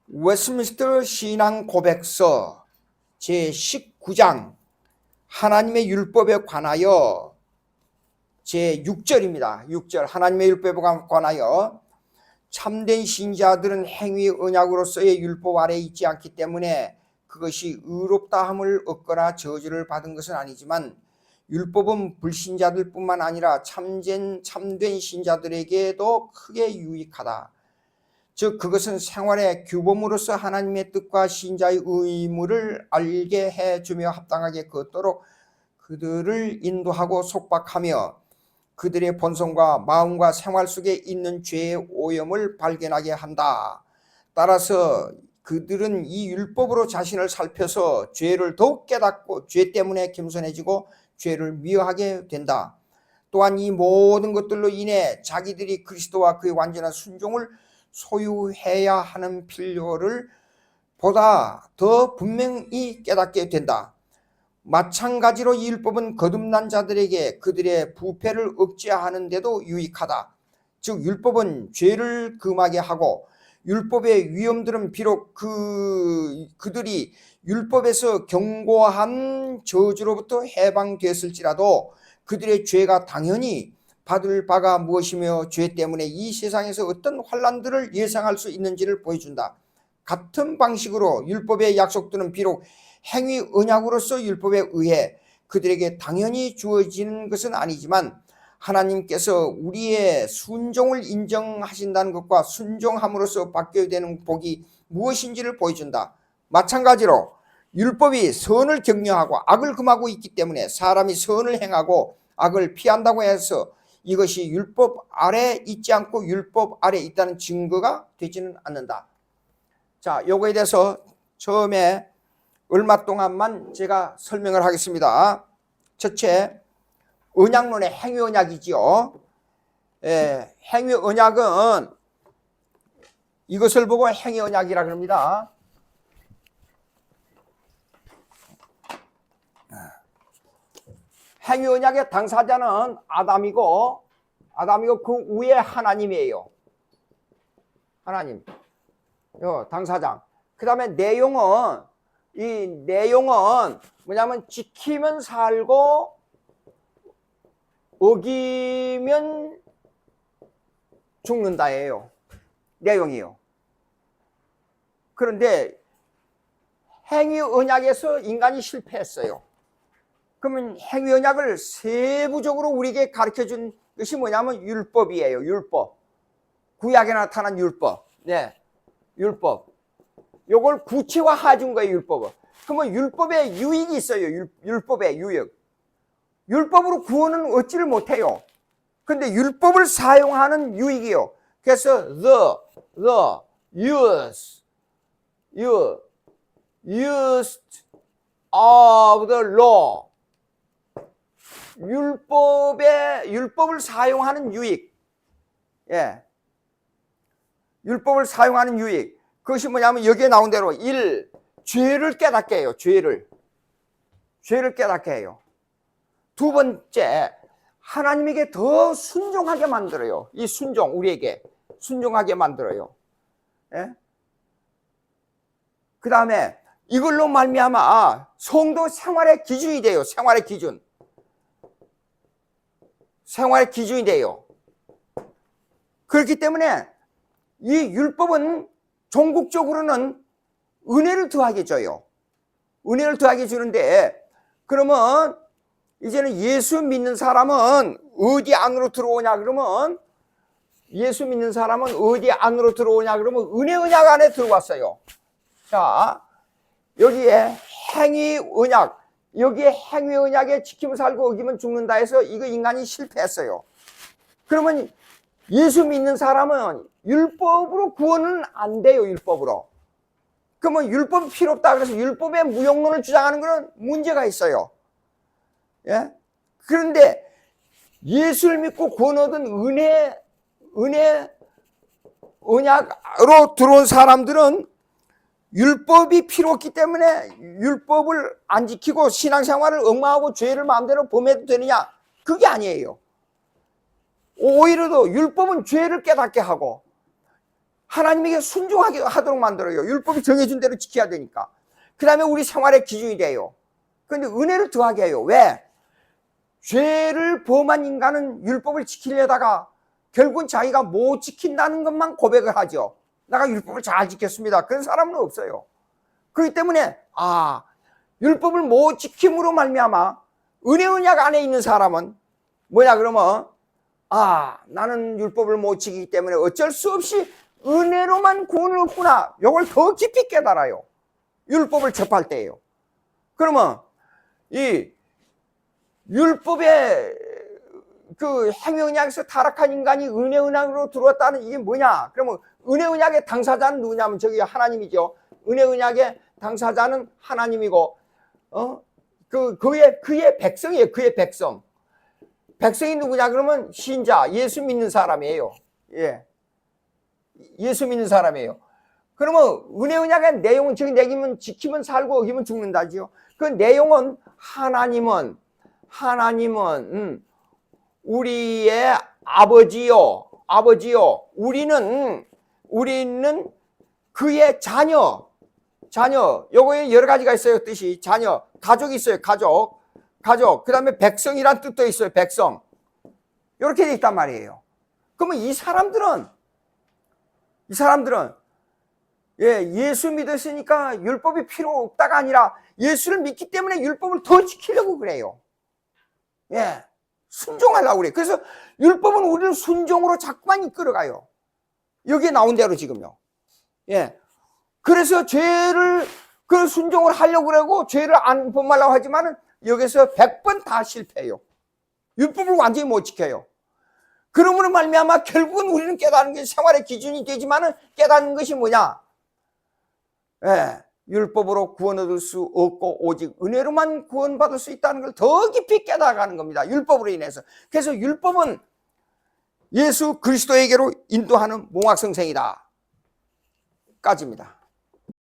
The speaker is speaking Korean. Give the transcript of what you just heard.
웨스트민스터 신앙 고백서 제19장 하나님의 율법에 관하여 제6절입니다. 6절 하나님의 율법에 관하여 참된 신자들은 행위 언약으로서의 율법 아래에 있지 않기 때문에 그것이 의롭다 함을 얻거나 저주를 받은 것은 아니지만 율법은 불신자들 뿐만 아니라 참된 신자들에게도 크게 유익하다. 즉 그것은 생활의 규범으로서 하나님의 뜻과 신자의 의무를 알게 해주며 합당하게 걷도록 그들을 인도하고 속박하며 그들의 본성과 마음과 생활 속에 있는 죄의 오염을 발견하게 한다. 따라서 그들은 이 율법으로 자신을 살펴서 죄를 더욱 깨닫고 죄 때문에 겸손해지고 죄를 미워하게 된다. 또한 이 모든 것들로 인해 자기들이 그리스도와 그의 완전한 순종을 소유해야 하는 필요를 보다 더 분명히 깨닫게 된다. 마찬가지로 이 율법은 거듭난 자들에게 그들의 부패를 억제하는 데도 유익하다. 즉 율법은 죄를 금하게 하고 율법의 위험들은 비록 그들이 율법에서 경고한 저주로부터 해방됐을지라도 그들의 죄가 당연히 받을 바가 무엇이며 죄 때문에 이 세상에서 어떤 환난들을 예상할 수 있는지를 보여준다. 같은 방식으로 율법의 약속들은 비록 행위 언약으로서 율법에 의해 그들에게 당연히 주어지는 것은 아니지만 하나님께서 우리의 순종을 인정하신다는 것과 순종함으로써 받게 되는 복이 무엇인지를 보여준다. 마찬가지로 율법이 선을 격려하고 악을 금하고 있기 때문에 사람이 선을 행하고 악을 피한다고 해서 이것이 율법 아래 있지 않고 율법 아래 있다는 증거가 되지는 않는다. 자, 요거에 대해서 처음에 얼마 동안만 제가 설명을 하겠습니다. 첫째, 언약론의 행위 언약이지요. 행위 언약은 이것을 보고 행위 언약이라 그럽니다. 행위 언약의 당사자는 아담이고 그 위에 하나님이에요. 하나님. 당사장. 그 다음에 내용은 뭐냐면 지키면 살고 어기면 죽는다예요. 내용이요. 그런데 행위 언약에서 인간이 실패했어요. 그러면 행위 언약을 세부적으로 우리에게 가르쳐준 것이 뭐냐면 율법이에요. 율법. 구약에 나타난 율법. 네, 율법. 요걸 구체화해 준 거예요. 율법은. 그러면 율법에 유익이 있어요. 율법에 유익. 율법으로 구원은 얻지를 못해요. 근데 율법을 사용하는 유익이요. 그래서 the use of the law. 율법을 사용하는 유익. 예. 율법을 사용하는 유익. 그것이 뭐냐면 여기에 나온 대로 1. 죄를 깨닫게 해요. 죄를 깨닫게 해요. 두 번째, 하나님에게 더 순종하게 만들어요. 이 순종, 우리에게 순종하게 만들어요. 예? 그 다음에 이걸로 말미암아 성도 생활의 기준이 돼요. 생활의 기준이 돼요. 그렇기 때문에 이 율법은 종국적으로는 은혜를 더하게 줘요. 은혜를 더하게 주는데, 그러면 이제는 예수 믿는 사람은 어디 안으로 들어오냐 그러면 은혜 언약 안에 들어왔어요. 자, 여기에 행위 언약, 여기에 행위 언약에 지키면 살고 어기면 죽는다 해서 이거 인간이 실패했어요. 그러면 예수 믿는 사람은 율법으로 구원은 안 돼요. 율법으로. 그러면 율법이 필요 없다 그래서 율법의 무용론을 주장하는 것은 문제가 있어요. 예? 그런데 예수를 믿고 구원 얻은 은혜 언약으로 들어온 사람들은 율법이 필요 없기 때문에 율법을 안 지키고 신앙생활을 엉망하고 죄를 마음대로 범해도 되느냐? 그게 아니에요. 오히려 더 율법은 죄를 깨닫게 하고 하나님에게 순종하게 하도록 만들어요. 율법이 정해준 대로 지켜야 되니까. 그 다음에 우리 생활의 기준이 돼요. 그런데 은혜를 더하게 해요. 왜? 죄를 범한 인간은 율법을 지키려다가 결국은 자기가 못 지킨다는 것만 고백을 하죠. 내가 율법을 잘 지켰습니다. 그런 사람은 없어요. 그렇기 때문에 율법을 못 지킴으로 말미암아 은혜 언약 안에 있는 사람은 뭐냐 그러면 나는 율법을 못 지키기 때문에 어쩔 수 없이 은혜로만 구원을 얻구나. 이걸 더 깊이 깨달아요. 율법을 접할 때예요. 그러면 이 율법의 그 행위 언약에서 타락한 인간이 은혜 언약으로 들어왔다는 이게 뭐냐? 그러면 은혜 언약의 당사자는 누구냐면 저기 하나님이죠. 은혜 언약의 당사자는 하나님이고 그의 백성이에요. 그의 백성. 백성이 누구냐 그러면 신자, 예수 믿는 사람이에요. 예. 예수 믿는 사람이에요. 그러면 은혜 언약의 내용은 저기 내기면 지키면 살고 어기면 죽는다지요. 그 내용은 하나님은 우리의 아버지요. 우리는 그의 자녀. 요거에 여러 가지가 있어요. 뜻이 자녀, 가족이 있어요. 가족. 그 다음에 백성이란 뜻도 있어요. 백성. 이렇게 돼 있단 말이에요. 그러면 이 사람들은 예수 믿었으니까 율법이 필요 없다가 아니라 예수를 믿기 때문에 율법을 더 지키려고 그래요. 예. 순종하려고 그래요. 그래서 율법은 우리를 순종으로 자꾸만 이끌어가요. 여기에 나온 대로 지금요. 예. 그래서 죄를 그 순종을 하려고 그러고 죄를 안 범하려고 하지만은 여기서 100번 다 실패해요. 율법을 완전히 못 지켜요. 그러므로 말미암아 결국은 우리는 깨닫는 게 생활의 기준이 되지만은 깨닫는 것이 뭐냐? 예, 율법으로 구원 얻을 수 없고 오직 은혜로만 구원받을 수 있다는 걸 더 깊이 깨달아가는 겁니다. 율법으로 인해서. 그래서 율법은 예수 그리스도에게로 인도하는 몽학성생이다. 까지입니다.